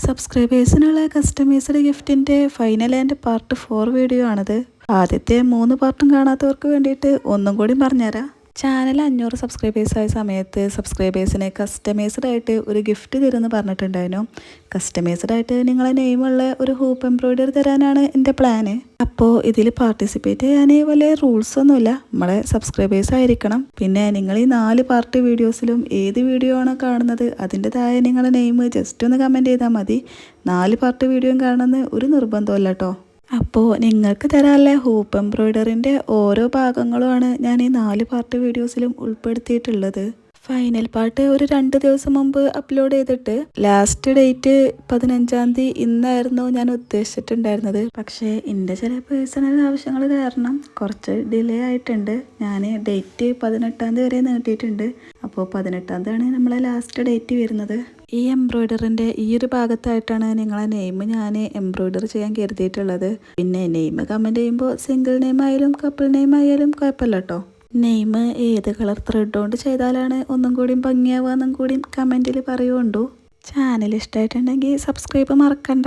സബ്സ്ക്രൈബേഴ്സിനുള്ള customized ഗിഫ്റ്റിൻ്റെ final and part 4 video ആണിത്. ആദ്യത്തെ 3 പാർട്ടും കാണാത്തവർക്ക് വേണ്ടിയിട്ട് ഒന്നും കൂടി പറഞ്ഞുതരാം. ചാനൽ 500 സബ്സ്ക്രൈബേഴ്സ് ആയ സമയത്ത് സബ്സ്ക്രൈബേഴ്സിന് കസ്റ്റമൈസ്ഡ് ആയിട്ട് ഒരു ഗിഫ്റ്റ് തരുമെന്ന് പറഞ്ഞിട്ടുണ്ടായിരുന്നു. കസ്റ്റമൈസ്ഡ് ആയിട്ട് നിങ്ങളെ നെയിമുള്ള ഒരു ഹൂപ്പ് എംബ്രോയിഡറി തരാനാണ് എൻ്റെ പ്ലാന്. അപ്പോൾ ഇതിൽ പാർട്ടിസിപ്പേറ്റ് ചെയ്യാൻ വലിയ റൂൾസ് ഒന്നുമില്ല. നമ്മളെ സബ്സ്ക്രൈബേഴ്സ് ആയിരിക്കണം. പിന്നെ നിങ്ങൾ ഈ 4 പാർട്ട് വീഡിയോസിലും ഏത് വീഡിയോ ആണോ കാണുന്നത് അതിൻ്റെതായ നിങ്ങളുടെ നെയിം ജസ്റ്റ് ഒന്ന് കമൻറ്റ് ചെയ്താൽ മതി. 4 പാർട്ട് വീഡിയോയും കാണുന്നത് ഒരു നിർബന്ധമല്ല കേട്ടോ. അപ്പോൾ നിങ്ങൾക്ക് തരാനുള്ള ഹൂപ്പ് എംബ്രോയിഡറിൻ്റെ ഓരോ ഭാഗങ്ങളുമാണ് ഞാൻ ഈ 4 പാർട്ട് വീഡിയോസിലും ഉൾപ്പെടുത്തിയിട്ടുള്ളത്. ഫൈനൽ പാർട്ട് ഒരു 2 ദിവസം മുമ്പ് അപ്ലോഡ് ചെയ്തിട്ട് ലാസ്റ്റ് ഡേറ്റ് 15-ാം തീയതി ഇന്നായിരുന്നു ഞാൻ ഉദ്ദേശിച്ചിട്ടുണ്ടായിരുന്നത്. പക്ഷേ എൻ്റെ ചില പേഴ്സണൽ ആവശ്യങ്ങൾ കാരണം കുറച്ച് ഡിലേ ആയിട്ടുണ്ട്. ഞാൻ ഡേറ്റ് 18-ാം തീയതി വരെ നീട്ടിയിട്ടുണ്ട്. അപ്പോൾ 18-ാം തീയതിയാണ് നമ്മളെ ലാസ്റ്റ് ഡേറ്റ് വരുന്നത്. ഈ എംബ്രോയിഡറിൻ്റെ ഈ ഒരു ഭാഗത്തായിട്ടാണ് നിങ്ങളെ നെയിം ഞാൻ എംബ്രോയിഡറി ചെയ്യാൻ കരുതിയിട്ടുള്ളത്. പിന്നെ നെയിം കമൻറ്റ് ചെയ്യുമ്പോൾ സിംഗിൾ നെയിം ആയാലും കപ്പിൾ നെയിം ആയാലും കുഴപ്പമില്ല കേട്ടോ. നെയിം ഏത് കളർ ത്രെഡ് കൊണ്ട് ചെയ്താലാണ് ഒന്നും കൂടി ഭംഗിയാവുക എന്നും കൂടി കമൻറ്റിൽ പറയുകൊണ്ടു. ചാനൽ ഇഷ്ടമായിട്ടുണ്ടെങ്കിൽ സബ്സ്ക്രൈബ് മറക്കണ്ട.